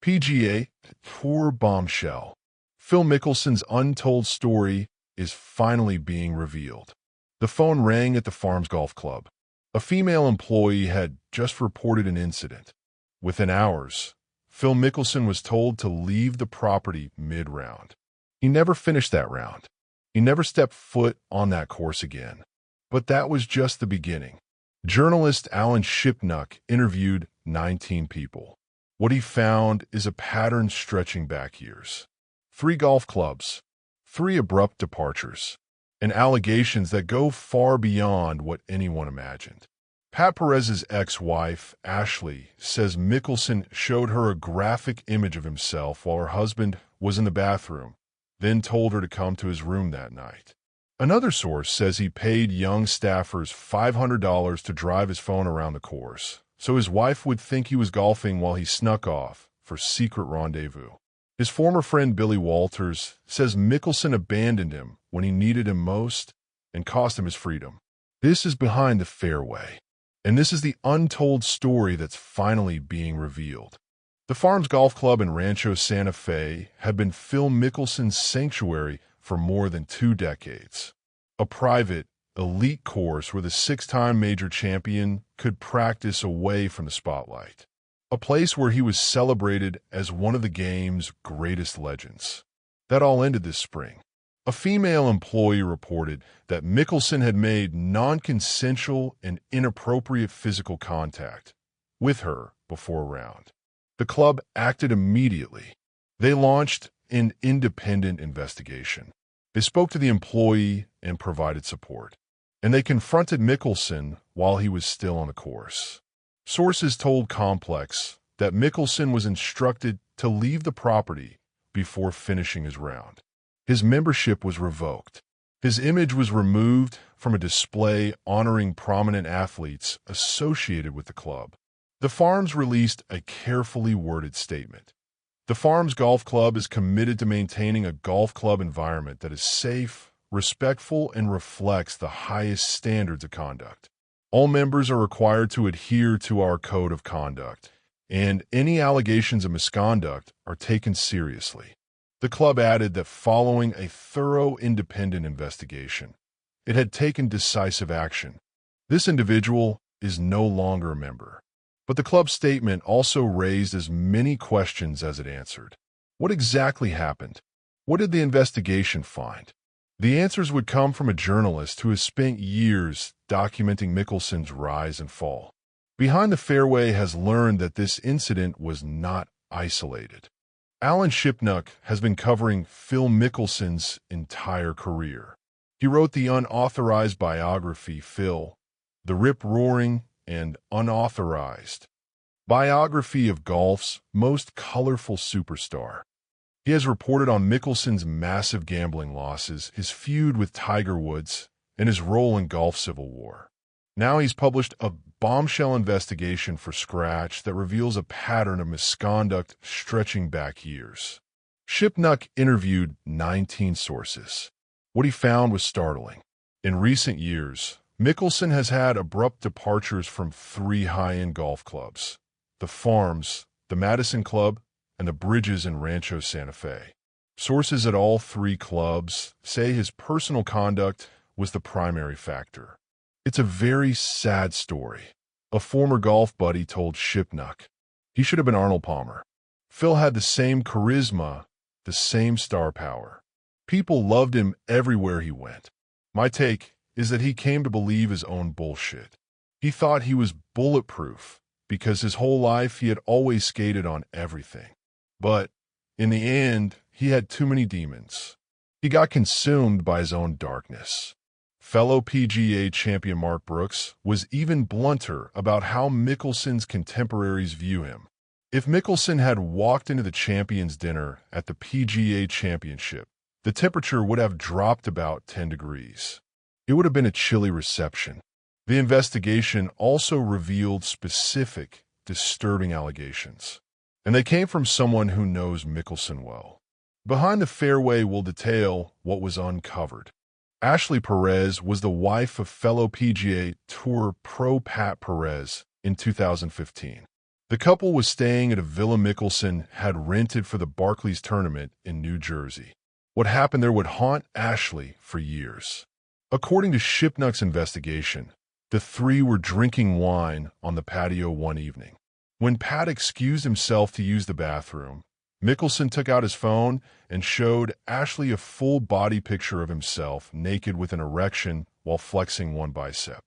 PGA Tour bombshell. Phil Mickelson's untold story is finally being revealed. The phone rang at the Farms Golf Club. A female employee had just reported an incident. Within hours, Phil Mickelson was told to leave the property mid-round. He never finished that round. He never stepped foot on that course again. But that was just the beginning. Journalist Alan Shipnuck interviewed 19 people. What he found is a pattern stretching back years. 3 golf clubs, 3 abrupt departures, and allegations that go far beyond what anyone imagined. Pat Perez's ex-wife, Ashley, says Mickelson showed her a graphic image of himself while her husband was in the bathroom, then told her to come to his room that night. Another source says he paid young staffers $500 to drive his phone around the course, so his wife would think he was golfing while he snuck off for secret rendezvous. His former friend Billy Walters says Mickelson abandoned him when he needed him most and cost him his freedom. This is behind the fairway, and this is the untold story that's finally being revealed. The Farms Golf Club in Rancho Santa Fe had been Phil Mickelson's sanctuary for more than 2 decades. A private, elite course where the 6-time major champion could practice away from the spotlight. A place where he was celebrated as one of the game's greatest legends. That all ended this spring. A female employee reported that Mickelson had made non-consensual and inappropriate physical contact with her before a round. The club acted immediately. They launched an independent investigation. They spoke to the employee and provided support. And they confronted Mickelson while he was still on the course. Sources told Complex that Mickelson was instructed to leave the property before finishing his round. His membership was revoked. His image was removed from a display honoring prominent athletes associated with the club. The Farms released a carefully worded statement. The Farms Golf Club is committed to maintaining a golf club environment that is safe, respectful, and reflects the highest standards of conduct. All members are required to adhere to our code of conduct, and any allegations of misconduct are taken seriously. The club added that following a thorough independent investigation, it had taken decisive action. This individual is no longer a member. But the club's statement also raised as many questions as it answered. What exactly happened? What did the investigation find? The answers would come from a journalist who has spent years documenting Mickelson's rise and fall. Behind the Fairway has learned that this incident was not isolated. Alan Shipnuck has been covering Phil Mickelson's entire career. He wrote the unauthorized biography, Phil, the rip-roaring and unauthorized biography of golf's most colorful superstar. He has reported on Mickelson's massive gambling losses, his feud with Tiger Woods, and his role in golf civil war. Now he's published a bombshell investigation for Scratch that reveals a pattern of misconduct stretching back years. Shipnuck interviewed 19 sources. What he found was startling. In recent years, Mickelson has had abrupt departures from 3 high-end golf clubs: the Farms, the Madison Club, and the Bridges in Rancho Santa Fe. Sources at all 3 clubs say his personal conduct was the primary factor. It's a very sad story. A former golf buddy told Shipnuck he should have been Arnold Palmer. Phil had the same charisma, the same star power. People loved him everywhere he went. My take is that he came to believe his own bullshit. He thought he was bulletproof because his whole life he had always skated on everything. But in the end, he had too many demons. He got consumed by his own darkness. Fellow PGA champion Mark Brooks was even blunter about how Mickelson's contemporaries view him. If Mickelson had walked into the champions' dinner at the PGA Championship, the temperature would have dropped about 10 degrees. It would have been a chilly reception. The investigation also revealed specific, disturbing allegations, and they came from someone who knows Mickelson well. Behind the Fairway will detail what was uncovered. Ashley Perez was the wife of fellow PGA Tour pro Pat Perez in 2015. The couple was staying at a villa Mickelson had rented for the Barclays tournament in New Jersey. What happened there would haunt Ashley for years. According to Shipnuck's investigation, the three were drinking wine on the patio one evening. When Pat excused himself to use the bathroom, Mickelson took out his phone and showed Ashley a full body picture of himself naked with an erection while flexing one bicep.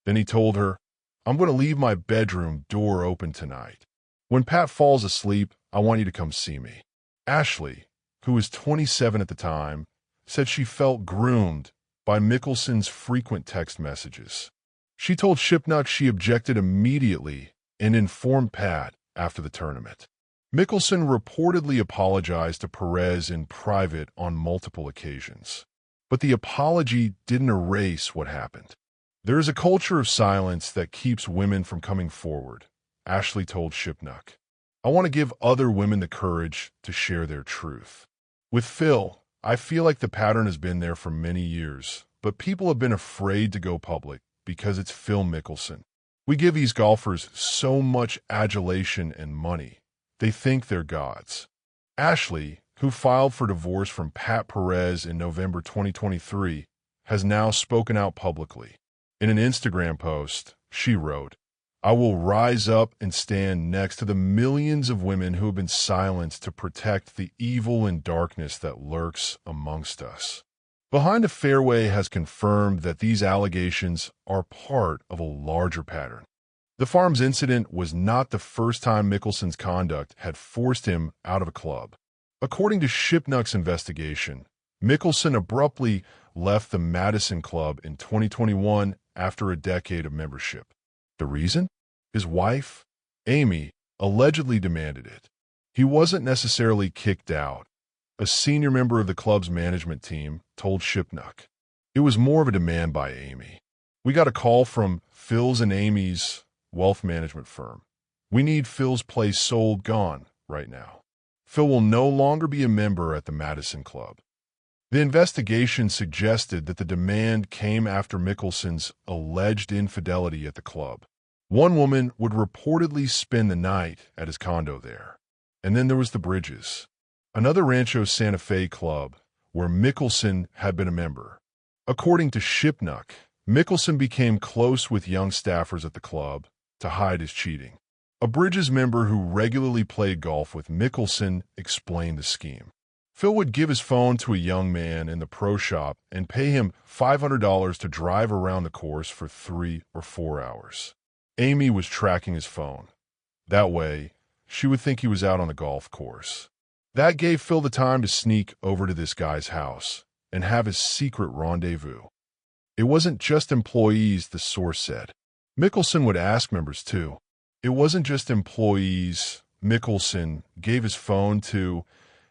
Then he told her, "I'm going to leave my bedroom door open tonight. When Pat falls asleep, I want you to come see me." Ashley, who was 27 at the time, said she felt groomed by Mickelson's frequent text messages. She told Shipnuck she objected immediately and informed Pat after the tournament. Mickelson reportedly apologized to Perez in private on multiple occasions. But the apology didn't erase what happened. "There is a culture of silence that keeps women from coming forward," Ashley told Shipnuck. "I want to give other women the courage to share their truth. With Phil, I feel like the pattern has been there for many years, but people have been afraid to go public because it's Phil Mickelson. We give these golfers so much adulation and money. They think they're gods." Ashley, who filed for divorce from Pat Perez in November 2023, has now spoken out publicly. In an Instagram post, she wrote, "I will rise up and stand next to the millions of women who have been silenced to protect the evil and darkness that lurks amongst us." Behind the Fairway has confirmed that these allegations are part of a larger pattern. The Farms incident was not the first time Mickelson's conduct had forced him out of a club. According to Shipnuck's investigation, Mickelson abruptly left the Madison Club in 2021 after a decade of membership. The reason? His wife, Amy, allegedly demanded it. He wasn't necessarily kicked out. A senior member of the club's management team told Shipnuck. It was more of a demand by Amy. "We got a call from Phil's and Amy's wealth management firm. We need Phil's place sold gone right now. Phil will no longer be a member at the Madison Club." The investigation suggested that the demand came after Mickelson's alleged infidelity at the club. One woman would reportedly spend the night at his condo there. And then there was the Bridges, another Rancho Santa Fe club where Mickelson had been a member. According to Shipnuck, Mickelson became close with young staffers at the club to hide his cheating. A Bridges member who regularly played golf with Mickelson explained the scheme. Phil would give his phone to a young man in the pro shop and pay him $500 to drive around the course for 3 or 4 hours. Amy was tracking his phone. That way, she would think he was out on the golf course. That gave Phil the time to sneak over to this guy's house and have his secret rendezvous. It wasn't just employees, the source said. Mickelson would ask members too. It wasn't just employees Mickelson gave his phone to,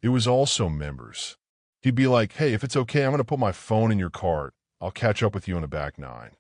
it was also members. He'd be like, "Hey, if it's okay, I'm going to put my phone in your cart. I'll catch up with you in the back 9.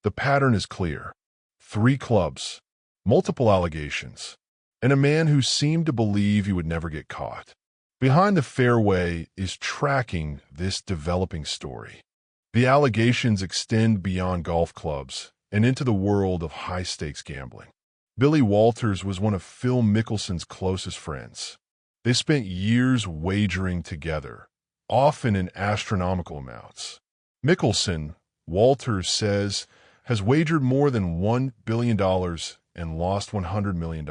The pattern is clear. 3 clubs, multiple allegations, and a man who seemed to believe he would never get caught. Behind the Fairway is tracking this developing story. The allegations extend beyond golf clubs and into the world of high-stakes gambling. Billy Walters was one of Phil Mickelson's closest friends. They spent years wagering together, often in astronomical amounts. Mickelson, Walters says, has wagered more than $1 billion and lost $100 million.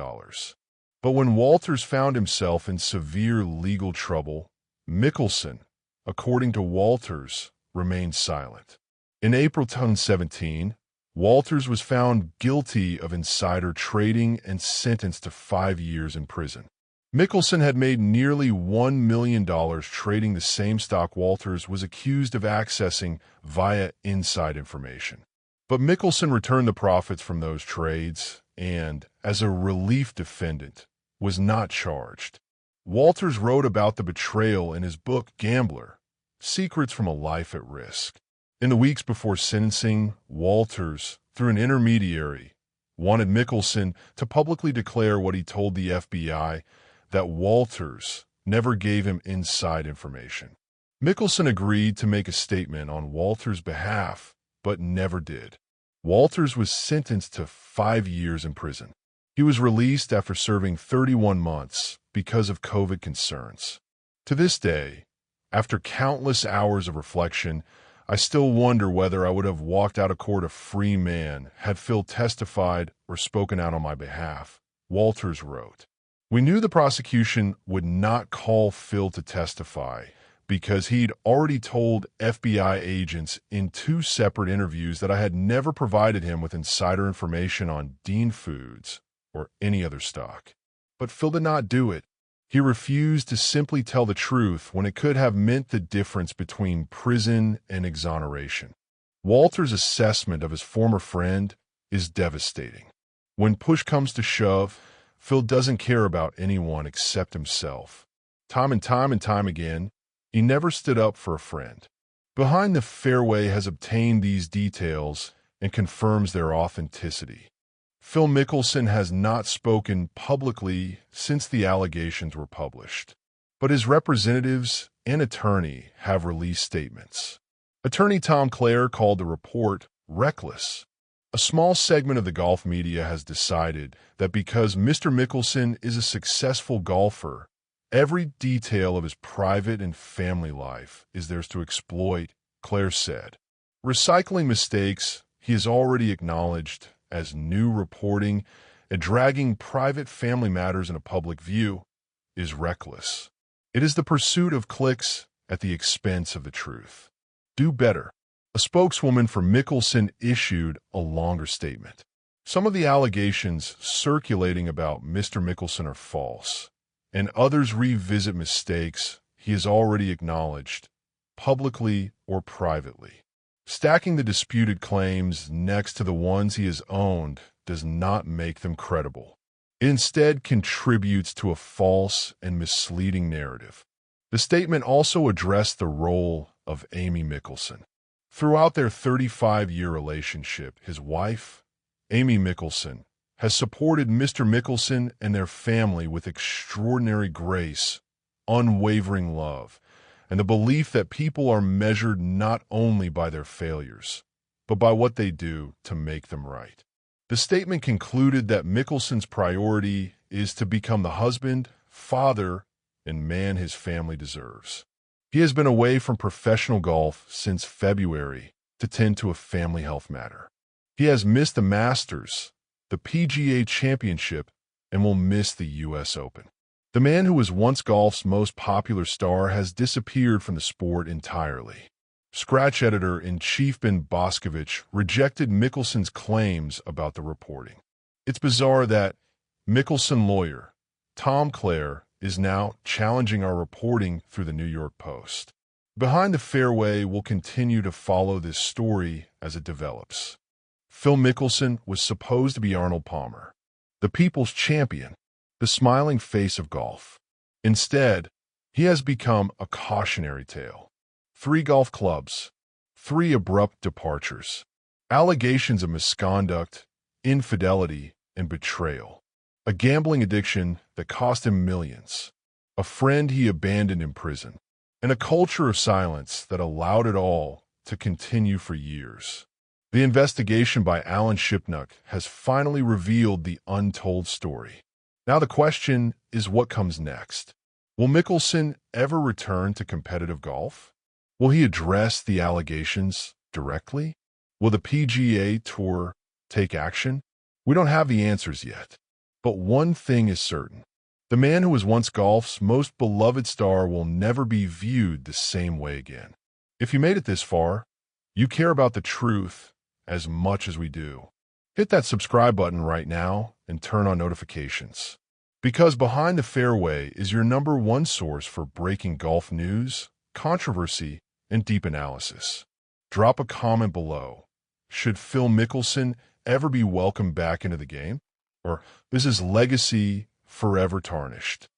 But when Walters found himself in severe legal trouble, Mickelson, according to Walters, remained silent. In April 2017, Walters was found guilty of insider trading and sentenced to 5 years in prison. Mickelson had made nearly $1 million trading the same stock Walters was accused of accessing via inside information. But Mickelson returned the profits from those trades and, as a relief defendant, was not charged. Walters wrote about the betrayal in his book Gambler, Secrets from a Life at Risk. In the weeks before sentencing, Walters, through an intermediary, wanted Mickelson to publicly declare what he told the FBI, that Walters never gave him inside information. Mickelson agreed to make a statement on Walters' behalf, but never did. Walters was sentenced to 5 years in prison. He was released after serving 31 months because of COVID concerns. To this day, after countless hours of reflection, I still wonder whether I would have walked out of court a free man had Phil testified or spoken out on my behalf. Walters wrote, "We knew the prosecution would not call Phil to testify because he'd already told FBI agents in 2 separate interviews that I had never provided him with insider information on Dean Foods or any other stock. But Phil did not do it. He refused to simply tell the truth when it could have meant the difference between prison and exoneration." Walter's assessment of his former friend is devastating. When push comes to shove, Phil doesn't care about anyone except himself. Time and time again, he never stood up for a friend. Behind the Fairway has obtained these details and confirms their authenticity. Phil Mickelson has not spoken publicly since the allegations were published, but his representatives and attorney have released statements. Attorney Tom Clare called the report reckless. A small segment of the golf media has decided that because Mr. Mickelson is a successful golfer, every detail of his private and family life is theirs to exploit, Clare said. Recycling mistakes he has already acknowledged as new reporting and dragging private family matters into public view is reckless. It is the pursuit of clicks at the expense of the truth. Do better. A spokeswoman for Mickelson issued a longer statement. Some of the allegations circulating about Mr. Mickelson are false, and others revisit mistakes he has already acknowledged, publicly or privately. Stacking the disputed claims next to the ones he has owned does not make them credible. It instead contributes to a false and misleading narrative. The statement also addressed the role of Amy Mickelson. Throughout their 35-year relationship, his wife, Amy Mickelson, has supported Mr. Mickelson and their family with extraordinary grace, unwavering love, and the belief that people are measured not only by their failures, but by what they do to make them right. The statement concluded that Mickelson's priority is to become the husband, father, and man his family deserves. He has been away from professional golf since February to tend to a family health matter. He has missed the Masters, the PGA Championship, and will miss the U.S. Open. The man who was once golf's most popular star has disappeared from the sport entirely. Scratch editor-in-chief Ben Boscovich rejected Mickelson's claims about the reporting. It's bizarre that Mickelson lawyer Tom Clare is now challenging our reporting through the New York Post. Behind the Fairway will continue to follow this story as it develops. Phil Mickelson was supposed to be Arnold Palmer, the people's champion, the smiling face of golf. Instead, he has become a cautionary tale. 3 golf clubs, 3 abrupt departures, allegations of misconduct, infidelity, and betrayal, a gambling addiction that cost him millions, a friend he abandoned in prison, and a culture of silence that allowed it all to continue for years. The investigation by Alan Shipnuck has finally revealed the untold story. Now the question is, what comes next? Will Mickelson ever return to competitive golf? Will he address the allegations directly? Will the PGA Tour take action? We don't have the answers yet. But one thing is certain. The man who was once golf's most beloved star will never be viewed the same way again. If you made it this far, you care about the truth as much as we do. Hit that subscribe button right now and turn on notifications. Because Behind the Fairway is your #1 source for breaking golf news, controversy, and deep analysis. Drop a comment below. Should Phil Mickelson ever be welcomed back into the game? Or is his legacy forever tarnished?